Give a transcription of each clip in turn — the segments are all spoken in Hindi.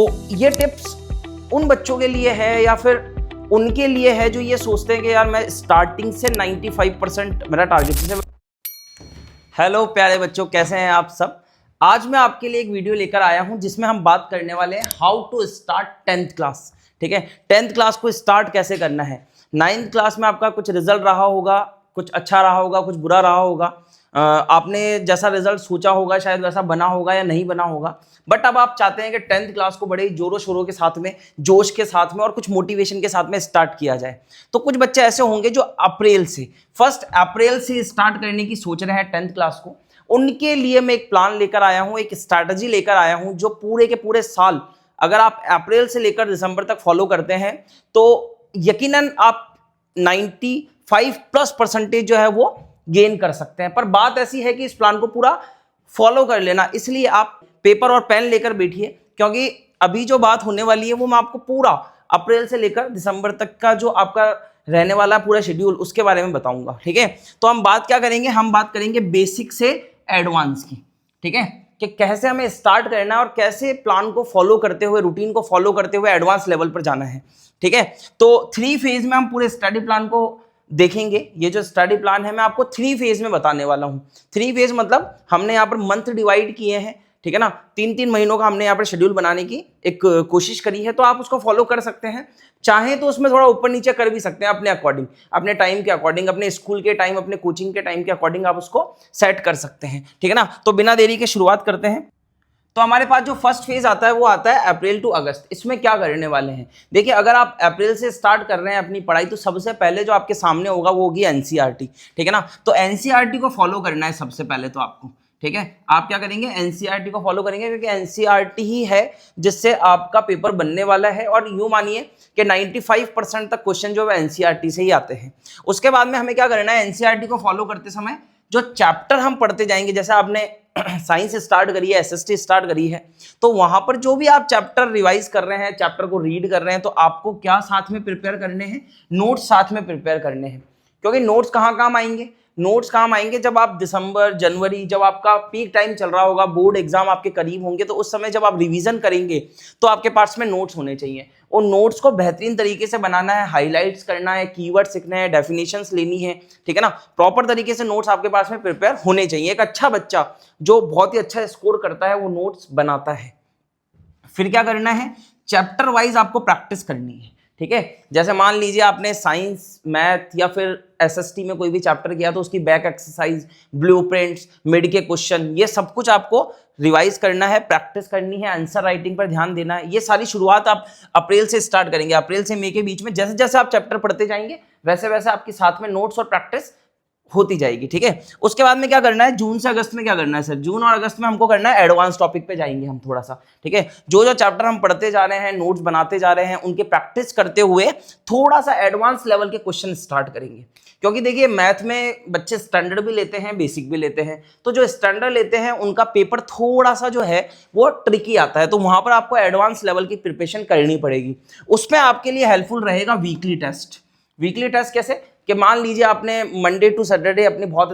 तो ये टिप्स उन बच्चों के लिए है या फिर उनके लिए है जो ये सोचते हैं कि यार मैं स्टार्टिंग से 95% मेरा टारगेट है। हेलो प्यारे बच्चों, कैसे हैं आप सब। आज मैं आपके लिए एक वीडियो लेकर आया हूं जिसमें हम बात करने वाले हैं how to start 10th class. ठीक है, 10th क्लास को स्टार्ट कैसे करना है। 9th क्लास में आपका कुछ रिजल्ट रहा होगा, कुछ अच्छा रहा होगा, कुछ बुरा रहा होगा। आपने जैसा रिजल्ट सोचा होगा शायद वैसा बना होगा या नहीं बना होगा, बट अब आप चाहते हैं कि 10th क्लास को बड़े जोरों शोरों के साथ में, जोश के साथ में और कुछ मोटिवेशन के साथ में स्टार्ट किया जाए। तो कुछ बच्चे ऐसे होंगे जो अप्रैल से 1 अप्रैल से स्टार्ट करने की सोच रहे हैं 10th क्लास को। उनके लिए मैं एक प्लान लेकर आया हूं, एक स्ट्रैटेजी लेकर आया हूं जो पूरे के पूरे साल अगर आप अप्रैल से लेकर दिसंबर तक फॉलो करते हैं तो यकीनन आप 95+ % जो है वो गेन कर सकते हैं। पर बात ऐसी है कि इस प्लान को पूरा फॉलो कर लेना, इसलिए आप पेपर और पेन लेकर बैठिए, क्योंकि अभी जो बात होने वाली है वो मैं आपको पूरा अप्रैल से लेकर दिसंबर तक का जो आपका रहने वाला पूरा शेड्यूल उसके बारे में बताऊंगा। ठीक है, तो हम बात क्या करेंगे, हम बात करेंगे बेसिक से एडवांस की। ठीक है, कि कैसे हमें स्टार्ट करना है और कैसे प्लान को फॉलो करते हुए, रूटीन को फॉलो करते हुए एडवांस लेवल पर जाना है। ठीक है, तो 3 फेज में हम पूरे स्टडी प्लान को देखेंगे। ये जो स्टडी प्लान है मैं आपको 3 फेज में बताने वाला हूं। 3 फेज मतलब हमने यहाँ पर मंथ डिवाइड किए हैं। ठीक है ना, 3-3 महीनों का हमने यहाँ पर शेड्यूल बनाने की एक कोशिश करी है, तो आप उसको फॉलो कर सकते हैं। चाहे तो उसमें थोड़ा ऊपर नीचे कर भी सकते हैं अपने अकॉर्डिंग, अपने टाइम के अकॉर्डिंग, अपने स्कूल के टाइम, अपने कोचिंग के टाइम के अकॉर्डिंग आप उसको सेट कर सकते हैं। ठीक है ना, तो बिना देरी के शुरुआत करते हैं। तो हमारे पास जो फर्स्ट फेज आता है वो आता है अप्रैल टू अगस्त। इसमें क्या करने वाले हैं, देखिए अगर आप अप्रैल से स्टार्ट कर रहे हैं अपनी पढ़ाई तो सबसे पहले जो आपके सामने होगा वो होगी एनसीईआरटी। ठीक है ना, तो एनसीईआरटी को फॉलो करना है सबसे पहले तो आपको। ठीक है, आप क्या करेंगे, एनसीईआरटी को फॉलो करेंगे, क्योंकि एनसीईआरटी ही है जिससे आपका पेपर बनने वाला है। और यूं मानिए कि 95% तक क्वेश्चन जो है एनसीईआरटी से ही आते हैं। उसके बाद में हमें क्या करना है, एनसीईआरटी को फॉलो करते समय जो चैप्टर हम पढ़ते जाएंगे, जैसे आपने साइंस स्टार्ट करी है, एसएसटी स्टार्ट करी है, तो वहां पर जो भी आप चैप्टर रिवाइज कर रहे हैं, चैप्टर को रीड कर रहे हैं, तो आपको क्या साथ में प्रिपेयर करने हैं, नोट्स साथ में प्रिपेयर करने हैं। क्योंकि नोट्स कहाँ काम आएंगे, नोट्स काम आएंगे जब आप दिसंबर जनवरी, जब आपका पीक टाइम चल रहा होगा, बोर्ड एग्जाम आपके करीब होंगे, तो उस समय जब आप रिवीजन करेंगे तो आपके पास में नोट्स होने चाहिए। और नोट्स को बेहतरीन तरीके से बनाना है, हाईलाइट्स करना है, कीवर्ड सीखना है, डेफिनेशंस लेनी है। ठीक है ना, प्रॉपर तरीके से नोट्स आपके पास में प्रिपेयर होने चाहिए। एक अच्छा बच्चा जो बहुत ही अच्छा स्कोर करता है वो नोट्स बनाता है। फिर क्या करना है, चैप्टर वाइज आपको प्रैक्टिस करनी है। ठीक है, जैसे मान लीजिए आपने साइंस, मैथ या फिर एसएसटी में कोई भी चैप्टर किया तो उसकी बैक एक्सरसाइज, ब्लूप्रिंट्स, मिड के क्वेश्चन, ये सब कुछ आपको रिवाइज करना है, प्रैक्टिस करनी है, आंसर राइटिंग पर ध्यान देना है। ये सारी शुरुआत आप अप्रैल से स्टार्ट करेंगे। अप्रैल से मई के बीच में जैसे जैसे आप चैप्टर पढ़ते जाएंगे वैसे वैसे आपके साथ में नोट्स और प्रैक्टिस होती जाएगी। ठीक है, उसके बाद में क्या करना है, जून से अगस्त में क्या करना है सर, जून और अगस्त में हमको करना है एडवांस टॉपिक पे जाएंगे हम थोड़ा सा। ठीक है, जो जो चैप्टर हम पढ़ते जा रहे हैं, नोट्स बनाते जा रहे हैं, उनके प्रैक्टिस करते हुए थोड़ा सा एडवांस लेवल के क्वेश्चन स्टार्ट करेंगे। क्योंकि देखिए मैथ में बच्चे स्टैंडर्ड भी लेते हैं, बेसिक भी लेते हैं, तो जो स्टैंडर्ड लेते हैं उनका पेपर थोड़ा सा जो है वो ट्रिकी आता है, तो वहां पर आपको एडवांस लेवल की प्रिपरेशन करनी पड़ेगी। उसमें आपके लिए हेल्पफुल रहेगा वीकली टेस्ट। वीकली टेस्ट कैसे, कि मान लीजिए आपने मंडे टू सैटरडे अपनी बहुत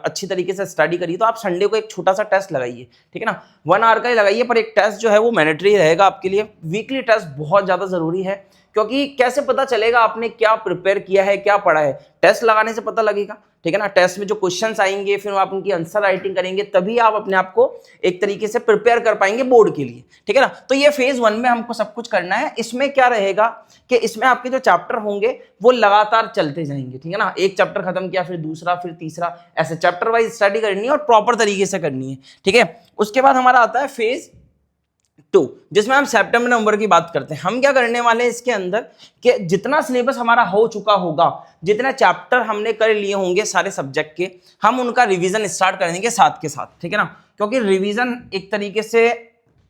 अच्छी तरीके से स्टडी करी, तो आप संडे को एक छोटा सा टेस्ट लगाइए। ठीक है ना, 1 आवर का ही लगाइए, पर एक टेस्ट जो है वो मैंडेटरी रहेगा आपके लिए। वीकली टेस्ट बहुत ज़्यादा ज़रूरी है, क्योंकि कैसे पता चलेगा आपने क्या प्रिपेयर किया है, क्या पढ़ा है, टेस्ट लगाने से पता लगेगा। ठीक है ना, टेस्ट में जो क्वेश्चंस आएंगे फिर आप उनकी आंसर राइटिंग करेंगे, तभी आप अपने आप को एक तरीके से प्रिपेयर कर पाएंगे बोर्ड के लिए। ठीक है ना, तो ये फेज 1 में हमको सब कुछ करना है। इसमें क्या रहेगा कि इसमें आपके जो चैप्टर होंगे वो लगातार चलते जाएंगे। ठीक है ना, एक चैप्टर खत्म किया फिर दूसरा, फिर तीसरा, ऐसे चैप्टर वाइज स्टडी करनी है और प्रॉपर तरीके से करनी है। ठीक है, उसके बाद हमारा आता है फेज 2, जिसमें हम सितंबर नवंबर की बात करते हैं। हम क्या करने वाले हैं इसके अंदर कि जितना सिलेबस हमारा हो चुका होगा, जितने चैप्टर हमने कर लिए होंगे सारे सब्जेक्ट के, हम उनका रिवीजन स्टार्ट कर देंगे साथ के साथ। ठीक है ना, क्योंकि रिवीजन एक तरीके से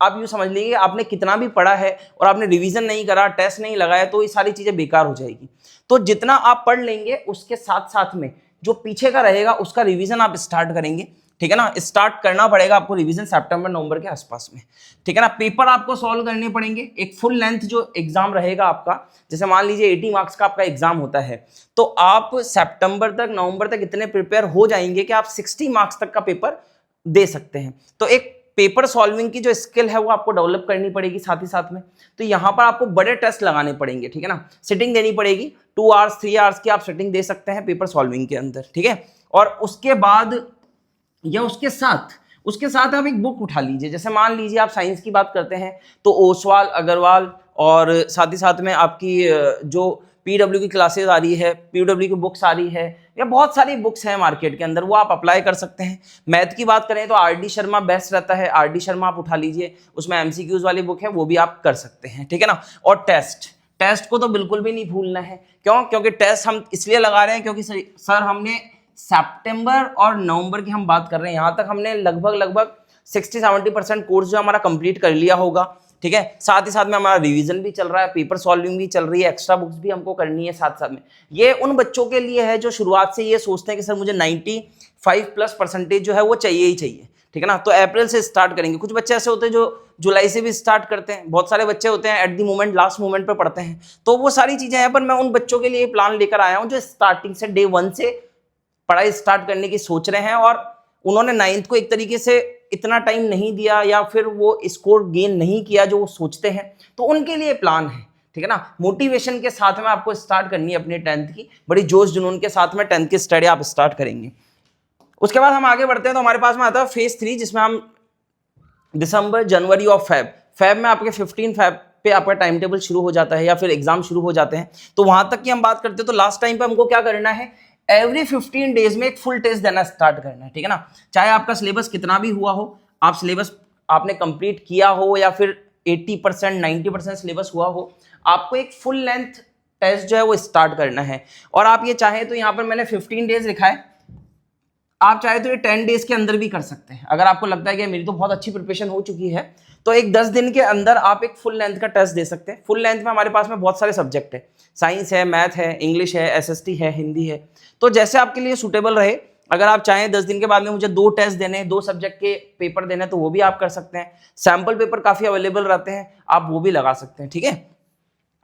आप यूँ समझ लीजिए आपने कितना भी पढ़ा है और आपने रिवीजन नहीं करा, टेस्ट नहीं लगाया, तो ये सारी चीज़ें बेकार हो जाएगी। तो जितना आप पढ़ लेंगे उसके साथ साथ में जो पीछे का रहेगा उसका रिवीजन आप स्टार्ट करेंगे। ठीक है ना, स्टार्ट करना पड़ेगा आपको रिवीजन सितंबर नवंबर के आसपास में। ठीक है ना, पेपर आपको सॉल्व करने पड़ेंगे। एक फुल लेंथ जो एग्जाम रहेगा आपका, जैसे मान लीजिए 80 मार्क्स का आपका एग्जाम होता है, तो आप सितंबर तक, नवंबर तक इतने प्रिपेयर हो जाएंगे कि आप 60 मार्क्स तक का पेपर दे सकते हैं। तो एक पेपर सॉल्विंग की जो स्किल है वो आपको डेवलप करनी पड़ेगी साथ ही साथ में। तो यहाँ पर आपको बड़े टेस्ट लगाने पड़ेंगे, ठीक है ना, सिटिंग देनी पड़ेगी, 2 आवर्स 3 आवर्स की आप सिटिंग दे सकते हैं पेपर सॉल्विंग के अंदर, ठीक है। और उसके बाद या उसके साथ आप एक बुक उठा लीजिए। जैसे मान लीजिए आप साइंस की बात करते हैं तो ओसवाल, अग्रवाल और साथ ही साथ में आपकी जो पीडब्ल्यू की क्लासेस आ रही है, पीडब्ल्यू की बुक्स आ रही है, या बहुत सारी बुक्स हैं मार्केट के अंदर, वो आप अप्लाई कर सकते हैं। मैथ की बात करें तो आर.डी. शर्मा बेस्ट रहता है, आर.डी. शर्मा आप उठा लीजिए, उसमें एमसीक्यूज वाली बुक है, वो भी आप कर सकते हैं, ठीक है ना। और टेस्ट को तो बिल्कुल भी नहीं भूलना है। क्यों? क्योंकि टेस्ट हम इसलिए लगा रहे हैं क्योंकि सर हमने सितंबर और नवंबर की हम बात कर रहे हैं, यहाँ तक हमने लगभग 60-70% कोर्स जो हमारा कंप्लीट कर लिया होगा, ठीक है। साथ ही साथ में हमारा रिवीजन भी चल रहा है, पेपर सॉल्विंग भी चल रही है, एक्स्ट्रा बुक्स भी हमको करनी है साथ साथ में। ये उन बच्चों के लिए है जो शुरुआत से ये सोचते हैं कि सर मुझे 95+ % जो है वो चाहिए ही चाहिए, ठीक है ना। तो अप्रैल से स्टार्ट करेंगे। कुछ बच्चे ऐसे होते हैं जो जुलाई से भी स्टार्ट करते हैं, बहुत सारे बच्चे होते हैं at the moment, last moment पे पढ़ते हैं। तो वो सारी चीजें हैं, पर मैं उन बच्चों के लिए प्लान लेकर आया हूँ जो स्टार्टिंग से डे 1 से पढ़ाई स्टार्ट करने की सोच रहे हैं और उन्होंने 9th को एक तरीके से इतना टाइम नहीं दिया या फिर वो स्कोर गेन नहीं किया जो वो सोचते हैं, तो उनके लिए प्लान है, ठीक है ना। मोटिवेशन के साथ में आपको स्टार्ट करनी है अपनी 10th की, बड़ी जोश जुनून के साथ में 10th की स्टडी आप स्टार्ट करेंगे। उसके बाद हम आगे बढ़ते हैं तो हमारे पास में आता है फेज 3, जिसमें हम दिसंबर, जनवरी और फेब में आपके 15 फेब पे आपका टाइम टेबल शुरू हो जाता है या फिर एग्जाम शुरू हो जाते हैं। तो वहां तक की हम बात करते हैं तो लास्ट टाइम पे हमको क्या करना है, एवरी 15 डेज में एक फुल टेस्ट देना स्टार्ट करना है, ठीक है ना। चाहे आपका सिलेबस कितना भी हुआ हो, आप सिलेबस आपने कंप्लीट किया हो या फिर 80% 90% सिलेबस हुआ हो, आपको एक फुल लेंथ टेस्ट जो है वो स्टार्ट करना है। और आप ये चाहें तो यहाँ पर मैंने 15 डेज लिखा है, आप चाहे तो ये 10 डेज के अंदर भी कर सकते हैं। अगर आपको लगता है कि मेरी तो बहुत अच्छी प्रिपरेशन हो चुकी है तो एक 10 दिन के अंदर आप एक फुल लेंथ का टेस्ट दे सकते हैं। फुल लेंथ में हमारे पास में बहुत सारे सब्जेक्ट है, साइंस है, मैथ है, इंग्लिश है, एसएसटी है, हिंदी है। तो जैसे आपके लिए सूटेबल रहे, अगर आप चाहें 10 दिन के बाद में मुझे 2 टेस्ट देने, 2 सब्जेक्ट के पेपर देने, तो वो भी आप कर सकते हैं। सैम्पल पेपर काफी अवेलेबल रहते हैं, आप वो भी लगा सकते हैं, ठीक है।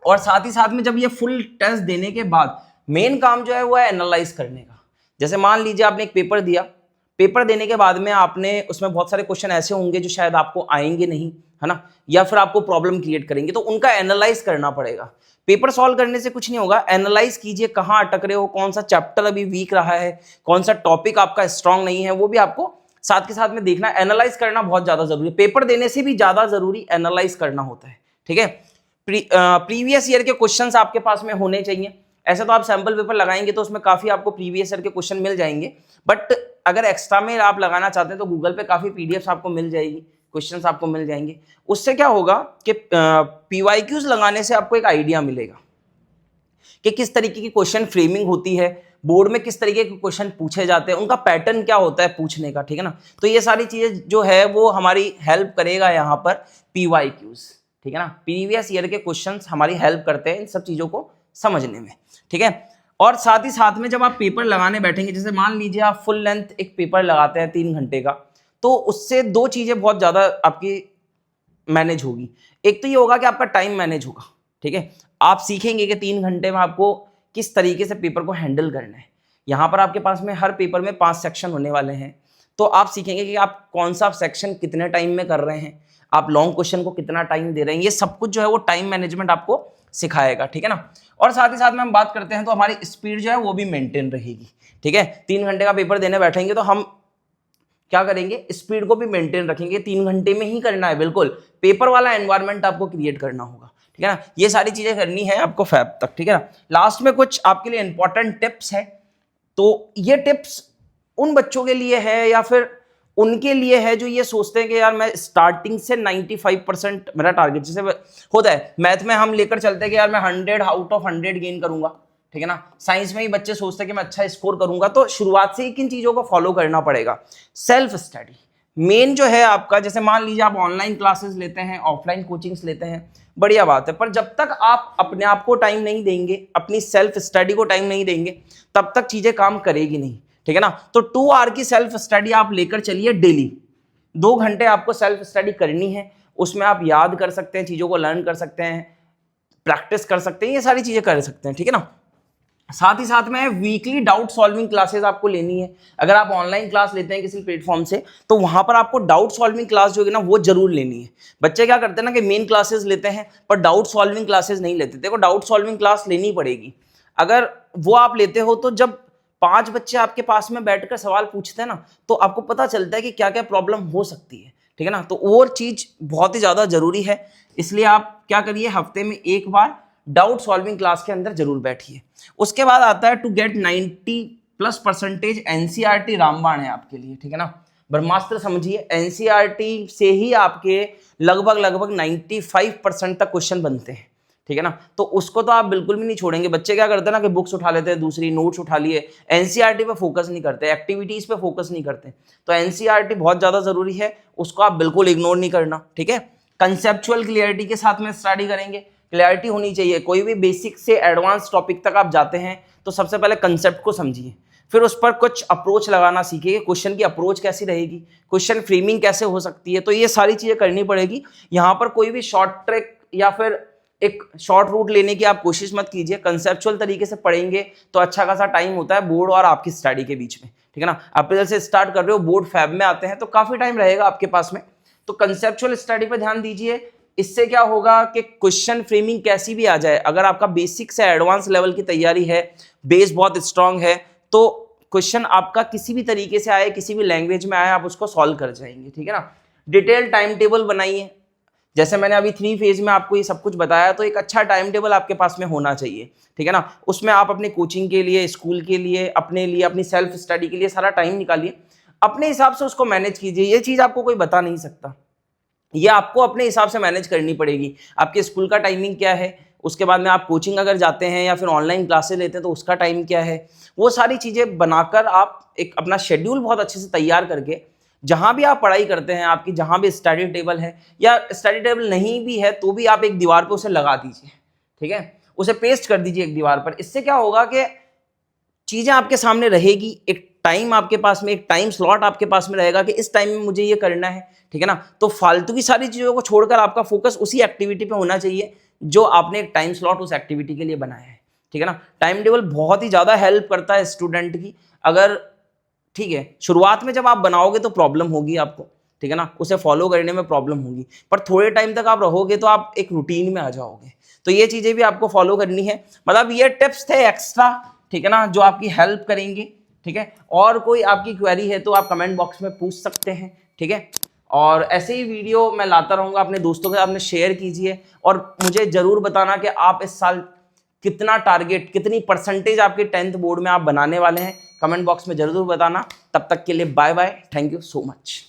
और साथ ही साथ में जब ये फुल टेस्ट देने के बाद मेन काम जो है वो है एनालाइज करने का। जैसे मान लीजिए आपने एक पेपर दिया, पेपर देने के बाद में आपने उसमें बहुत सारे क्वेश्चन ऐसे होंगे जो शायद आपको आएंगे नहीं, है ना, या फिर आपको प्रॉब्लम क्रिएट करेंगे, तो उनका एनालाइज करना पड़ेगा। पेपर सॉल्व करने से कुछ नहीं होगा, एनालाइज कीजिए कहाँ अटक रहे हो, कौन सा चैप्टर अभी वीक रहा है, कौन सा टॉपिक आपका स्ट्रांग नहीं है, वो भी आपको साथ के साथ में देखना। एनालाइज करना बहुत ज्यादा जरूरी है, पेपर देने से भी ज्यादा जरूरी एनालाइज करना होता है, ठीक है। प्रीवियस ईयर के क्वेश्चंस आपके पास में होने चाहिए। ऐसे तो आप सैंपल पेपर लगाएंगे तो उसमें काफी आपको प्रीवियस ईयर के क्वेश्चन मिल जाएंगे, बट अगर एक्स्ट्रा में आप लगाना चाहते हैं तो गूगल पे काफी पीडीएफ्स आपको मिल जाएगी, क्वेश्चंस आपको मिल जाएंगे। उससे क्या होगा कि पीवाईक्यूज लगाने से आपको एक आइडिया मिलेगा कि किस तरीके की क्वेश्चन फ्रेमिंग होती है, बोर्ड में किस तरीके के क्वेश्चन पूछे जाते हैं, उनका पैटर्न क्या होता है पूछने का, ठीक है ना। तो ये सारी चीजें जो है वो हमारी हेल्प करेगा यहाँ पर पीवाईक्यूज, ठीक है ना। प्रीवियस ईयर के क्वेश्चंस हमारी हेल्प करते हैं इन सब चीजों को समझने में, ठीक है। और साथ ही साथ में जब आप पेपर लगाने बैठेंगे, जैसे मान लीजिए आप फुल लेंथ एक पेपर लगाते हैं 3 घंटे का, तो उससे 2 चीजें बहुत ज्यादा आपकी मैनेज होगी। एक तो ये होगा कि आपका टाइम मैनेज होगा, ठीक है। आप सीखेंगे कि 3 घंटे में आपको किस तरीके से पेपर को हैंडल करना है। यहाँ पर आपके पास में हर पेपर में 5 सेक्शन होने वाले हैं, तो आप सीखेंगे कि आप कौन सा सेक्शन कितने टाइम में कर रहे हैं, आप लॉन्ग क्वेश्चन को कितना टाइम दे रहे हैं, ये सब कुछ जो है वो टाइम मैनेजमेंट आपको सिखाएगा, ठीक है ना। और साथ ही साथ में हम बात करते हैं तो हमारी स्पीड जो है वो भी मेंटेन रहेगी, ठीक है। 3 घंटे का पेपर देने बैठेंगे तो हम क्या करेंगे, स्पीड को भी मेंटेन रखेंगे। 3 घंटे में ही करना है, बिल्कुल पेपर वाला एनवायरनमेंट आपको क्रिएट करना होगा, ठीक है ना। ये सारी चीजें करनी है आपको फैब तक, ठीक है ना। लास्ट में कुछ आपके लिए इंपॉर्टेंट टिप्स है, तो ये टिप्स उन बच्चों के लिए है या फिर उनके लिए है जो ये सोचते हैं कि यार मैं स्टार्टिंग से 95% मेरा टारगेट, जैसे होता है मैथ में हम लेकर चलते हैं कि यार मैं 100 आउट ऑफ 100 गेन करूंगा, ठीक है ना। साइंस में ही बच्चे सोचते हैं कि मैं अच्छा स्कोर करूंगा, तो शुरुआत से ही किन चीजों को फॉलो करना पड़ेगा। सेल्फ स्टडी मेन जो है आपका, जैसे मान लीजिए आप ऑनलाइन क्लासेस लेते हैं, ऑफलाइन कोचिंग्स लेते हैं, बढ़िया बात है, पर जब तक आप अपने आप को टाइम नहीं देंगे, अपनी सेल्फ स्टडी को टाइम नहीं देंगे, तब तक चीजें काम करेगी नहीं, ठीक है ना। तो 2 आवर की सेल्फ स्टडी आप लेकर चलिए डेली। 2 घंटे आपको सेल्फ स्टडी करनी है, उसमें आप याद कर सकते हैं, चीजों को लर्न कर सकते हैं, प्रैक्टिस कर सकते हैं, ये सारी चीजें कर सकते हैं, ठीक है ना। साथ ही साथ में वीकली डाउट सॉल्विंग क्लासेस आपको लेनी है। अगर आप ऑनलाइन क्लास लेते हैं किसी प्लेटफॉर्म से, तो वहां पर आपको डाउट सॉल्विंग क्लास जो है ना वो जरूर लेनी है। बच्चे क्या करते हैं ना कि मेन क्लासेस लेते हैं पर डाउट सॉल्विंग क्लासेस नहीं लेते। देखो, डाउट सॉल्विंग क्लास लेनी पड़ेगी। अगर वो आप लेते हो तो जब 5 बच्चे आपके पास में बैठकर सवाल पूछते हैं ना, तो आपको पता चलता है कि क्या क्या प्रॉब्लम हो सकती है, ठीक है ना। तो वो चीज बहुत ही ज्यादा जरूरी है। इसलिए आप क्या करिए, हफ्ते में एक बार डाउट सॉल्विंग क्लास के अंदर जरूर बैठिए। उसके बाद आता है टू गेट 90+% एनसीईआरटी रामबाण है आपके लिए, ठीक है ना। ब्रह्मास्त्र समझिए, एनसीईआरटी से ही आपके लगभग 95% तक क्वेश्चन बनते हैं, ठीक है ना। तो उसको तो आप बिल्कुल भी नहीं छोड़ेंगे। बच्चे क्या करते हैं ना कि बुक्स उठा लेते हैं, दूसरी नोट्स उठा लिए, एनसीईआरटी पे फोकस नहीं करते, एक्टिविटीज पे फोकस नहीं करते। तो एनसीईआरटी बहुत ज्यादा जरूरी है, उसको आप बिल्कुल इग्नोर नहीं करना, ठीक है। कंसेप्चुअल क्लियरिटी के साथ में स्टडी करेंगे, क्लैरिटी होनी चाहिए। कोई भी बेसिक से एडवांस टॉपिक तक आप जाते हैं तो सबसे पहले कंसेप्ट को समझिए, फिर उस पर कुछ अप्रोच लगाना सीखिए। क्वेश्चन की अप्रोच कैसी रहेगी, क्वेश्चन फ्रेमिंग कैसे हो सकती है, तो ये सारी चीजें करनी पड़ेगी। यहाँ पर कोई भी शॉर्ट ट्रिक या फिर एक शॉर्ट रूट लेने की आप कोशिश मत कीजिए। कंसेप्चुअल तरीके से पढ़ेंगे तो अच्छा खासा टाइम होता है बोर्ड और आपकी स्टडी के बीच में, ठीक है ना। अप्रैल से स्टार्ट कर रहे हो, बोर्ड फैब में आते हैं तो काफी टाइम रहेगा आपके पास में। तो कंसेप्चुअल स्टडी पर ध्यान दीजिए। इससे क्या होगा कि क्वेश्चन फ्रेमिंग कैसी भी आ जाए, अगर आपका बेसिक से एडवांस लेवल की तैयारी है, बेस बहुत स्ट्रांग है, तो क्वेश्चन आपका किसी भी तरीके से आए, किसी भी लैंग्वेज में आए, आप उसको सॉल्व कर जाएंगे, ठीक है ना। डिटेल टाइम टेबल बनाइए। जैसे मैंने अभी 3 फेज में आपको ये सब कुछ बताया, तो एक अच्छा टाइम टेबल आपके पास में होना चाहिए, ठीक है ना। उसमें आप अपनी कोचिंग के लिए, स्कूल के लिए, अपने लिए, अपनी सेल्फ स्टडी के लिए सारा टाइम निकालिए, अपने हिसाब से उसको मैनेज कीजिए। ये चीज आपको कोई बता नहीं सकता, ये आपको अपने हिसाब से मैनेज करनी पड़ेगी। आपके स्कूल का टाइमिंग क्या है, उसके बाद में आप कोचिंग अगर जाते हैं या फिर ऑनलाइन क्लासेस लेते हैं तो उसका टाइम क्या है, वो सारी चीज़ें बनाकर आप एक अपना शेड्यूल बहुत अच्छे से तैयार करके, जहां भी आप पढ़ाई करते हैं, आपकी जहां भी स्टडी टेबल है या स्टडी टेबल नहीं भी है तो भी आप एक दीवार पर उसे लगा दीजिए, ठीक है, उसे पेस्ट कर दीजिए एक दीवार पर। इससे क्या होगा कि चीजें आपके सामने रहेगी, एक टाइम आपके पास में, एक टाइम स्लॉट आपके पास में रहेगा कि इस टाइम में मुझे ये करना है, ठीक है ना। तो फालतू की सारी चीजों को छोड़कर आपका फोकस उसी एक्टिविटी पे होना चाहिए जो आपने एक टाइम स्लॉट उस एक्टिविटी के लिए बनाया है, ठीक है ना। टाइम टेबल बहुत ही ज्यादा हेल्प करता है स्टूडेंट की। अगर, ठीक है, शुरुआत में जब आप बनाओगे तो प्रॉब्लम होगी आपको, ठीक है ना, उसे फॉलो करने में प्रॉब्लम होगी, पर थोड़े टाइम तक आप रहोगे तो आप एक रूटीन में आ जाओगे। तो ये चीजें भी आपको फॉलो करनी है। मतलब ये टिप्स थे एक्स्ट्रा, ठीक है ना, जो आपकी हेल्प करेंगे, ठीक है। और कोई आपकी क्वेरी है तो आप कमेंट बॉक्स में पूछ सकते हैं, ठीक है। और ऐसे ही वीडियो मैं लाता रहूंगा, अपने दोस्तों के साथ में शेयर कीजिए और मुझे जरूर बताना कि आप इस साल कितना टारगेट, कितनी परसेंटेज आपके 10th बोर्ड में आप बनाने वाले हैं। कमेंट बॉक्स में जरूर बताना। तब तक के लिए bye bye, thank you so much.